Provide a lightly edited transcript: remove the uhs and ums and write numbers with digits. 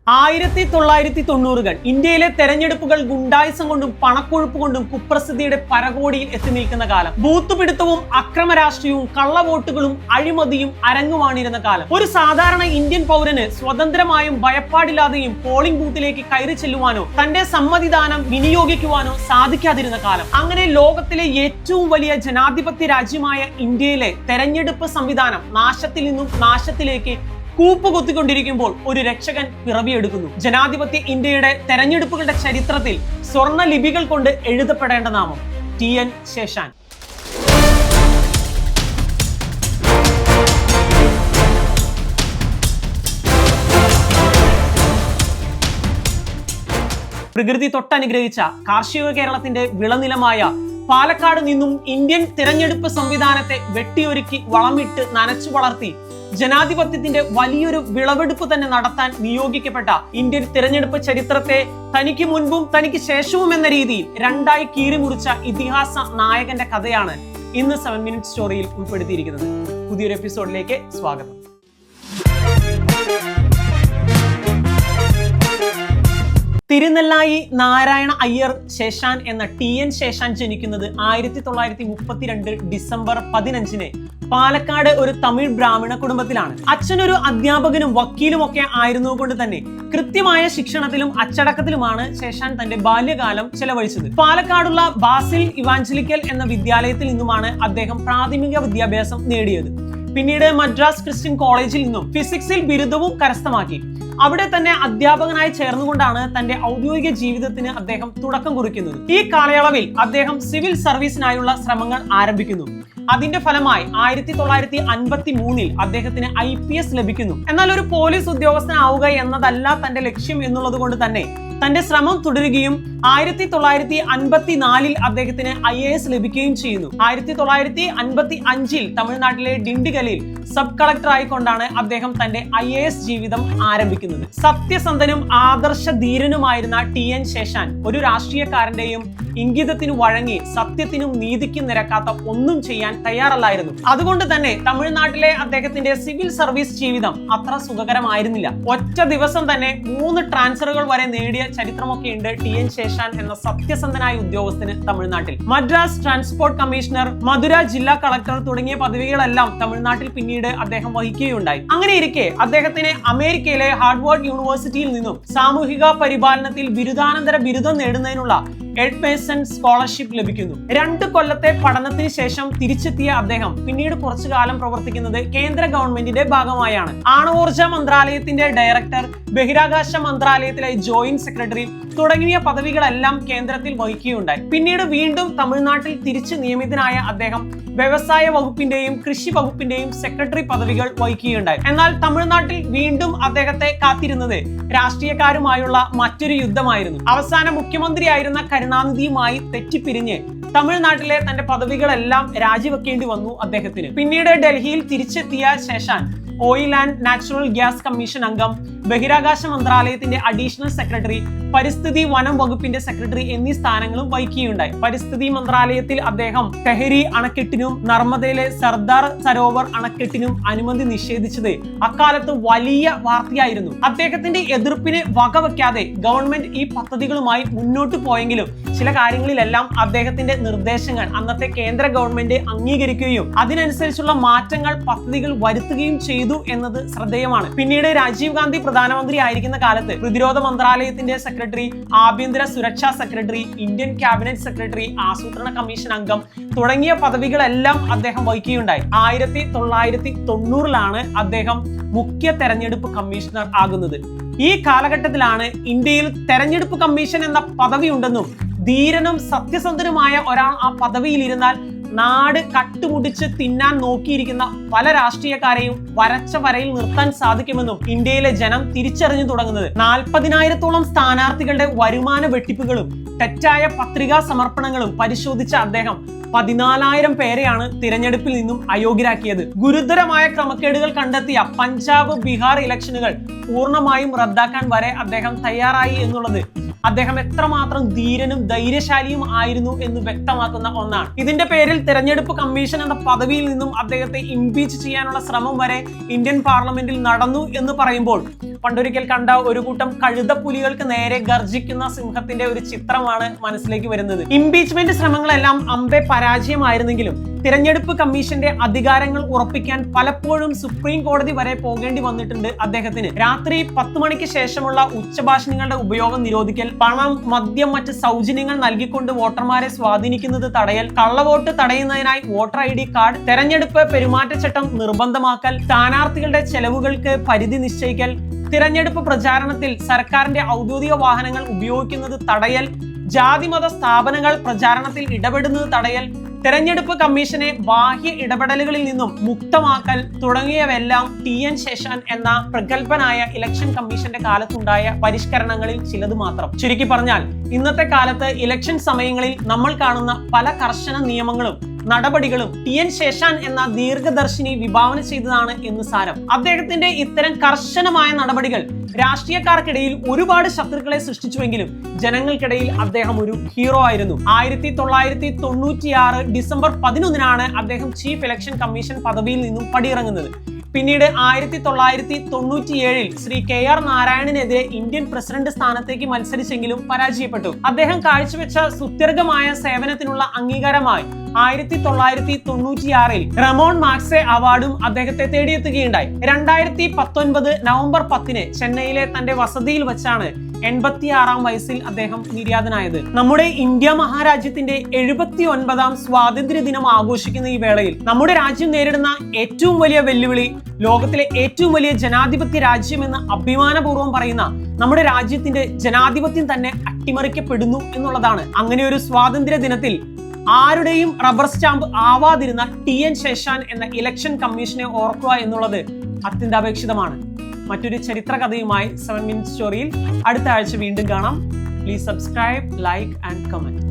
1990-കൾ ഇന്ത്യയിലെ തെരഞ്ഞെടുപ്പുകൾ ഗുണ്ടായിസം കൊണ്ടും പണക്കൊഴുപ്പ് കൊണ്ടും കുപ്രസിദ്ധിയുടെ പരകോടിയിൽ എത്തി നിൽക്കുന്ന കാലം. ബൂത്തുപിടുത്തവും അക്രമ രാഷ്ട്രീയവും കള്ളവോട്ടുകളും അഴിമതിയും അരങ്ങുവാണിരുന്ന കാലം. ഒരു സാധാരണ ഇന്ത്യൻ പൗരന് സ്വതന്ത്രമായും ഭയപ്പാടില്ലാതെയും പോളിംഗ് ബൂത്തിലേക്ക് കയറി ചെല്ലുവാനോ തന്റെ സമ്മതിദാനം വിനിയോഗിക്കുവാനോ സാധിക്കാതിരുന്ന കാലം. അങ്ങനെ ലോകത്തിലെ ഏറ്റവും വലിയ ജനാധിപത്യ രാജ്യമായ ഇന്ത്യയിലെ തെരഞ്ഞെടുപ്പ് സംവിധാനം നാശത്തിൽ നിന്നും നാശത്തിലേക്ക് കൂപ്പുകുത്തിക്കൊണ്ടിരിക്കുമ്പോൾ ഒരു രക്ഷകൻ പിറവിയെടുക്കുന്നു. ജനാധിപത്യ ഇന്ത്യയുടെ തെരഞ്ഞെടുപ്പുകളുടെ ചരിത്രത്തിൽ സ്വർണ്ണ ലിപികൾ കൊണ്ട് എഴുതപ്പെടേണ്ട നാമം TN ശേഷാൻ. പ്രകൃതി തൊട്ടനുഗ്രഹിച്ച കാർഷിക കേരളത്തിന്റെ വിളനിലമായ പാലക്കാട് നിന്നും ഇന്ത്യൻ തിരഞ്ഞെടുപ്പ് സംവിധാനത്തെ വെട്ടിയൊരുക്കി വളമിട്ട് നനച്ചു വളർത്തി ജനാധിപത്യത്തിന്റെ വലിയൊരു വിളവെടുപ്പ് തന്നെ നടത്താൻ നിയോഗിക്കപ്പെട്ട ഇന്ത്യൻ തിരഞ്ഞെടുപ്പ് ചരിത്രത്തെ തനിക്ക് മുൻപും തനിക്ക് ശേഷവും എന്ന രീതിയിൽ രണ്ടായി കീറിമുറിച്ച ഇതിഹാസ നായകന്റെ കഥയാണ് ഇന്ന് 7 മിനിറ്റ് സ്റ്റോറിയിൽ ഉൾപ്പെടുത്തിയിരിക്കുന്നത്. പുതിയൊരു എപ്പിസോഡിലേക്ക് സ്വാഗതം. തിരുനെല്ലായി നാരായണ അയ്യർ ശേഷാൻ എന്ന TN ശേഷാൻ ജനിക്കുന്നത് 1932 ഡിസംബർ 15 പാലക്കാട് ഒരു തമിഴ് ബ്രാഹ്മണ കുടുംബത്തിലാണ്. അച്ഛനൊരു അധ്യാപകനും വക്കീലും ഒക്കെ ആയിരുന്നുകൊണ്ട് തന്നെ കൃത്യമായ ശിക്ഷണത്തിലും അച്ചടക്കത്തിലുമാണ് ശേഷാൻ തന്റെ ബാല്യകാലം ചെലവഴിച്ചത്. പാലക്കാടുള്ള ബാസിൽ ഇവാഞ്ചലിക്കൽ എന്ന വിദ്യാലയത്തിൽ നിന്നുമാണ് അദ്ദേഹം പ്രാഥമിക വിദ്യാഭ്യാസം നേടിയത്. പിന്നീട് മദ്രാസ് ക്രിസ്ത്യൻ കോളേജിൽ നിന്നും ഫിസിക്സിൽ ബിരുദവും കരസ്ഥമാക്കി. അവിടെ തന്നെ അധ്യാപകനായി ചേർന്നുകൊണ്ടാണ് തന്റെ ഔദ്യോഗിക ജീവിതത്തിന് അദ്ദേഹം തുടക്കം കുറിക്കുന്നത്. ഈ കാലയളവിൽ അദ്ദേഹം സിവിൽ സർവീസിനായുള്ള ശ്രമങ്ങൾ ആരംഭിക്കുന്നു. അതിന്റെ ഫലമായി 1953 അദ്ദേഹത്തിന് IPS ലഭിക്കുന്നു. എന്നാൽ ഒരു പോലീസ് ഉദ്യോഗസ്ഥനാവുക എന്നതല്ല തന്റെ ലക്ഷ്യം എന്നുള്ളത് കൊണ്ട് തന്നെ തന്റെ ശ്രമം തുടരുകയും 1954 അദ്ദേഹത്തിന് IAS ലഭിക്കുകയും ചെയ്യുന്നു. 1955 തമിഴ്നാട്ടിലെ ഡിണ്ടിഗലിൽ സബ് കളക്ടർ ആയിക്കൊണ്ടാണ് അദ്ദേഹം തന്റെ IAS ജീവിതം ആരംഭിക്കുന്നത്. സത്യസന്ധനും ആദർശ ധീരനുമായിരുന്ന TN ശേഷാൻ ഒരു രാഷ്ട്രീയക്കാരന്റെയും ഇംഗിതത്തിനു വഴങ്ങി സത്യത്തിനും നീതിക്കും നിരക്കാത്ത ഒന്നും ചെയ്യാൻ തയ്യാറല്ലായിരുന്നു. അതുകൊണ്ട് തന്നെ തമിഴ്നാട്ടിലെ അദ്ദേഹത്തിന്റെ സിവിൽ സർവീസ് ജീവിതം അത്ര സുഖകരമായിരുന്നില്ല. ഒറ്റ ദിവസം തന്നെ 3 ട്രാൻസ്ഫറുകൾ വരെ നേടിയ ചരിത്രമൊക്കെ ഉണ്ട് TN ശേഷാൻ എന്ന സത്യസന്ധനായ ഉദ്യോഗസ്ഥന് തമിഴ്നാട്ടിൽ. മദ്രാസ് ട്രാൻസ്പോർട്ട് കമ്മീഷണർ, മധുര ജില്ലാ കളക്ടർ തുടങ്ങിയ പദവികളെല്ലാം തമിഴ്നാട്ടിൽ പിന്നീട് അദ്ദേഹം വഹിക്കുകയുണ്ടായി. അങ്ങനെ ഇരിക്കെ അദ്ദേഹത്തിന് അമേരിക്കയിലെ ഹാർവാർഡ് യൂണിവേഴ്സിറ്റിയിൽ നിന്നും സാമൂഹിക പരിപാലനത്തിൽ ബിരുദാനന്തര ബിരുദം നേടുന്നതിനുള്ള എഡ്മേസൺ സ്കോളർഷിപ്പ് ലഭിക്കുന്നു. 2 കൊല്ലത്തെ പഠനത്തിന് ശേഷം തിരിച്ചെത്തിയ അദ്ദേഹം പിന്നീട് കുറച്ചു കാലം പ്രവർത്തിക്കുന്നത് കേന്ദ്ര ഗവൺമെന്റിന്റെ ഭാഗമായാണ്. ആണവോർജ മന്ത്രാലയത്തിന്റെ ഡയറക്ടർ, ബഹിരാകാശ മന്ത്രാലയത്തിലെ ജോയിന്റ് സെക്രട്ടറി തുടങ്ങിയ പദവികളെല്ലാം കേന്ദ്രത്തിൽ വഹിക്കുകയുണ്ടായി. പിന്നീട് വീണ്ടും തമിഴ്നാട്ടിൽ തിരിച്ചു നിയമിതനായ അദ്ദേഹം വ്യവസായ വകുപ്പിന്റെയും കൃഷി വകുപ്പിന്റെയും സെക്രട്ടറി പദവികൾ വഹിക്കുകയുണ്ടായി. എന്നാൽ തമിഴ്നാട്ടിൽ വീണ്ടും അദ്ദേഹത്തെ കാത്തിരുന്നത് രാഷ്ട്രീയക്കാരുമായുള്ള മറ്റൊരു യുദ്ധമായിരുന്നു. അവസാന മുഖ്യമന്ത്രിയായിരുന്ന കരുണാനിധിയുമായി തെറ്റിപ്പിരിഞ്ഞ് തമിഴ്നാട്ടിലെ തന്റെ പദവികളെല്ലാം രാജിവെക്കേണ്ടി വന്നു അദ്ദേഹത്തിന്. പിന്നീട് ഡൽഹിയിൽ തിരിച്ചെത്തിയ ശേഷാൻ oil and natural gas commission അംഗം, ബഹിരാകാശ മന്ത്രാലയത്തിന്റെ അഡീഷണൽ സെക്രട്ടറി, പരിസ്ഥിതി വനം വകുപ്പിന്റെ സെക്രട്ടറി എന്നീ സ്ഥാനങ്ങളും വഹിക്കുകയുണ്ടായി. പരിസ്ഥിതി മന്ത്രാലയത്തിൽ അദ്ദേഹം തെഹരി അണക്കെട്ടിനും നർമ്മദയിലെ സർദാർ സരോവർ അണക്കെട്ടിനും അനുമതി നിഷേധിച്ചത് അക്കാലത്ത് വലിയ വാർത്തയായിരുന്നു. അദ്ദേഹത്തിന്റെ എതിർപ്പിന് വകവയ്ക്കാതെ ഗവൺമെന്റ് ഈ പദ്ധതികളുമായി മുന്നോട്ട് പോയെങ്കിലും ചില കാര്യങ്ങളിലെല്ലാം അദ്ദേഹത്തിന്റെ നിർദ്ദേശങ്ങൾ അന്നത്തെ കേന്ദ്ര ഗവൺമെന്റ് അംഗീകരിക്കുകയും അതിനനുസരിച്ചുള്ള മാറ്റങ്ങൾ പദ്ധതികൾ വരുത്തുകയും ചെയ്തു എന്നത് ശ്രദ്ധേയമാണ്. പിന്നീട് രാജീവ് ഗാന്ധി പ്രധാനമന്ത്രി ആയിരിക്കുന്ന കാലത്ത് പ്രതിരോധ മന്ത്രാലയത്തിന്റെ സെക്രട്ടറി, ആഭ്യന്തര സുരക്ഷാ സെക്രട്ടറി, ഇന്ത്യൻ ക്യാബിനറ്റ് സെക്രട്ടറി, ആസൂത്രണ കമ്മീഷൻ അംഗം തുടങ്ങിയ പദവികളെല്ലാം അദ്ദേഹം വഹിക്കുകയുണ്ടായി. 1990 അദ്ദേഹം മുഖ്യ തെരഞ്ഞെടുപ്പ് കമ്മീഷണർ ആകുന്നത്. ഈ കാലഘട്ടത്തിലാണ് ഇന്ത്യയിൽ തെരഞ്ഞെടുപ്പ് കമ്മീഷൻ എന്ന പദവി ഉണ്ടെന്നും ധീരനും സത്യസന്ധനുമായ ഒരാൾ ആ പദവിയിലിരുന്നാൽ നാട് കട്ടുമുടിച്ച് തിന്നാൻ നോക്കിയിരിക്കുന്ന പല രാഷ്ട്രീയക്കാരെയും വരച്ച വരയിൽ നിർത്താൻ സാധിക്കുമെന്നും ഇന്ത്യയിലെ ജനം തിരിച്ചറിഞ്ഞു തുടങ്ങുന്നത് 40,000-ഓളം സ്ഥാനാർത്ഥികളുടെ വരുമാന വെട്ടിപ്പുകളും തെറ്റായ പത്രികാ സമർപ്പണങ്ങളും പരിശോധിച്ച അദ്ദേഹം 14,000 പേരെയാണ് തിരഞ്ഞെടുപ്പിൽ നിന്നും അയോഗ്യരാക്കിയത്. ഗുരുതരമായ ക്രമക്കേടുകൾ കണ്ടെത്തിയ പഞ്ചാബ്, ബീഹാർ ഇലക്ഷനുകൾ പൂർണ്ണമായും റദ്ദാക്കാൻ വരെ അദ്ദേഹം തയ്യാറായി എന്നുള്ളത് അദ്ദേഹം എത്രമാത്രം ധീരനും ധൈര്യശാലിയും ആയിരുന്നു എന്ന് വ്യക്തമാക്കുന്ന ഒന്നാണ്. ഇതിന്റെ പേരിൽ തെരഞ്ഞെടുപ്പ് കമ്മീഷൻ എന്ന പദവിയിൽ നിന്നും അദ്ദേഹത്തെ ഇംപീച്ച് ചെയ്യാനുള്ള ശ്രമം വരെ ഇന്ത്യൻ പാർലമെന്റിൽ നടന്നു എന്ന് പറയുമ്പോൾ പണ്ടൊരിക്കൽ കണ്ട ഒരു കൂട്ടം കഴുതപ്പുലികൾക്ക് നേരെ ഗർജിക്കുന്ന സിംഹത്തിന്റെ ഒരു ചിത്രമാണ് മനസ്സിലേക്ക് വരുന്നത്. ഇംപീച്ച്മെന്റ് ശ്രമങ്ങളെല്ലാം അമ്പെ പരാജയമായിരുന്നെങ്കിലും തിരഞ്ഞെടുപ്പ് കമ്മീഷന്റെ അധികാരങ്ങൾ ഉറപ്പിക്കാൻ പലപ്പോഴും സുപ്രീം കോടതി വരെ പോകേണ്ടി വന്നിട്ടുണ്ട് അദ്ദേഹത്തിന്. രാത്രി 10 മണിക്ക് ശേഷമുള്ള ഉച്ചഭാഷണങ്ങളുടെ ഉപയോഗം നിരോധിക്കൽ, പണം, മദ്യം, മറ്റ് സൗജന്യങ്ങൾ നൽകിക്കൊണ്ട് വോട്ടർമാരെ സ്വാധീനിക്കുന്നത് തടയൽ, കള്ളവോട്ട് തടയുന്നതിനായി വോട്ടർ ID കാർഡ്, തെരഞ്ഞെടുപ്പ് പെരുമാറ്റച്ചട്ടം നിർബന്ധമാക്കൽ, സ്ഥാനാർത്ഥികളുടെ ചെലവുകൾക്ക് പരിധി നിശ്ചയിക്കൽ, തിരഞ്ഞെടുപ്പ് പ്രചാരണത്തിൽ സർക്കാരിന്റെ ഔദ്യോഗിക വാഹനങ്ങൾ ഉപയോഗിക്കുന്നത് തടയൽ, ജാതിമത സ്ഥാപനങ്ങൾ പ്രചാരണത്തിൽ ഇടപെടുന്നത് തടയൽ, തെരഞ്ഞെടുപ്പ് കമ്മീഷനെ ബാഹ്യ ഇടപെടലുകളിൽ നിന്നും മുക്തമാക്കൽ തുടങ്ങിയവയെല്ലാം TN ശേഷാൻ എന്ന പ്രഗത്ഭനായ ഇലക്ഷൻ കമ്മീഷന്റെ കാലത്തുണ്ടായ പരിഷ്കരണങ്ങളിൽ ചിലത് മാത്രം. ചുരുക്കി പറഞ്ഞാൽ ഇന്നത്തെ കാലത്ത് ഇലക്ഷൻ സമയങ്ങളിൽ നമ്മൾ കാണുന്ന പല കർശന നിയമങ്ങളും നടപടികളും TN ശേഷാൻ എന്ന ദീർഘദർശിനി വിഭാവന ചെയ്തതാണ് എന്ന് സാരം. അദ്ദേഹത്തിന്റെ ഇത്തരം കർശനമായ നടപടികൾ രാഷ്ട്രീയക്കാർക്കിടയിൽ ഒരുപാട് ശത്രുക്കളെ സൃഷ്ടിച്ചുവെങ്കിലും ജനങ്ങൾക്കിടയിൽ അദ്ദേഹം ഒരു ഹീറോ ആയിരുന്നു. 1996 ഡിസംബർ 11 അദ്ദേഹം ചീഫ് ഇലക്ഷൻ കമ്മീഷൻ പദവിയിൽ നിന്നും പടിയിറങ്ങുന്നത്. പിന്നീട് 1997 ശ്രീ KR നാരായണനെതിരെ ഇന്ത്യൻ പ്രസിഡന്റ് സ്ഥാനത്തേക്ക് മത്സരിച്ചെങ്കിലും പരാജയപ്പെട്ടു. അദ്ദേഹം കാഴ്ചവെച്ച സുദീർഘമായ സേവനത്തിനുള്ള അംഗീകാരമായി 1996 റമോൺ മാക്സെ അവാർഡും അദ്ദേഹത്തെ തേടിയെത്തുകയുണ്ടായി. 2019 നവംബർ 10 ചെന്നൈയിലെ തന്റെ വസതിയിൽ വെച്ചാണ് 86 വയസ്സിൽ അദ്ദേഹം നിര്യാതനായത്. നമ്മുടെ ഇന്ത്യ മഹാരാജ്യത്തിന്റെ 79ാം സ്വാതന്ത്ര്യ ദിനം ആഘോഷിക്കുന്ന ഈ വേളയിൽ നമ്മുടെ രാജ്യം നേരിടുന്ന ഏറ്റവും വലിയ വെല്ലുവിളി, ലോകത്തിലെ ഏറ്റവും വലിയ ജനാധിപത്യ രാജ്യമെന്ന് അഭിമാനപൂർവ്വം പറയുന്ന നമ്മുടെ രാജ്യത്തിന്റെ ജനാധിപത്യം തന്നെ അട്ടിമറിക്കപ്പെടുന്നു എന്നുള്ളതാണ്. അങ്ങനെ ഒരു സ്വാതന്ത്ര്യ ദിനത്തിൽ ആരുടെയും റബ്ബർ സ്റ്റാമ്പ് ആവാതിരുന്ന TN ശേഷാൻ എന്ന ഇലക്ഷൻ കമ്മീഷനെ ഓർക്കുക എന്നുള്ളത് അത്യന്താപേക്ഷിതമാണ്. മറ്റൊരു ചരിത്ര കഥയുമായി 7 മിനിറ്റ് സ്റ്റോറിയിൽ അടുത്ത ആഴ്ച വീണ്ടും കാണാം. Please subscribe, like and comment.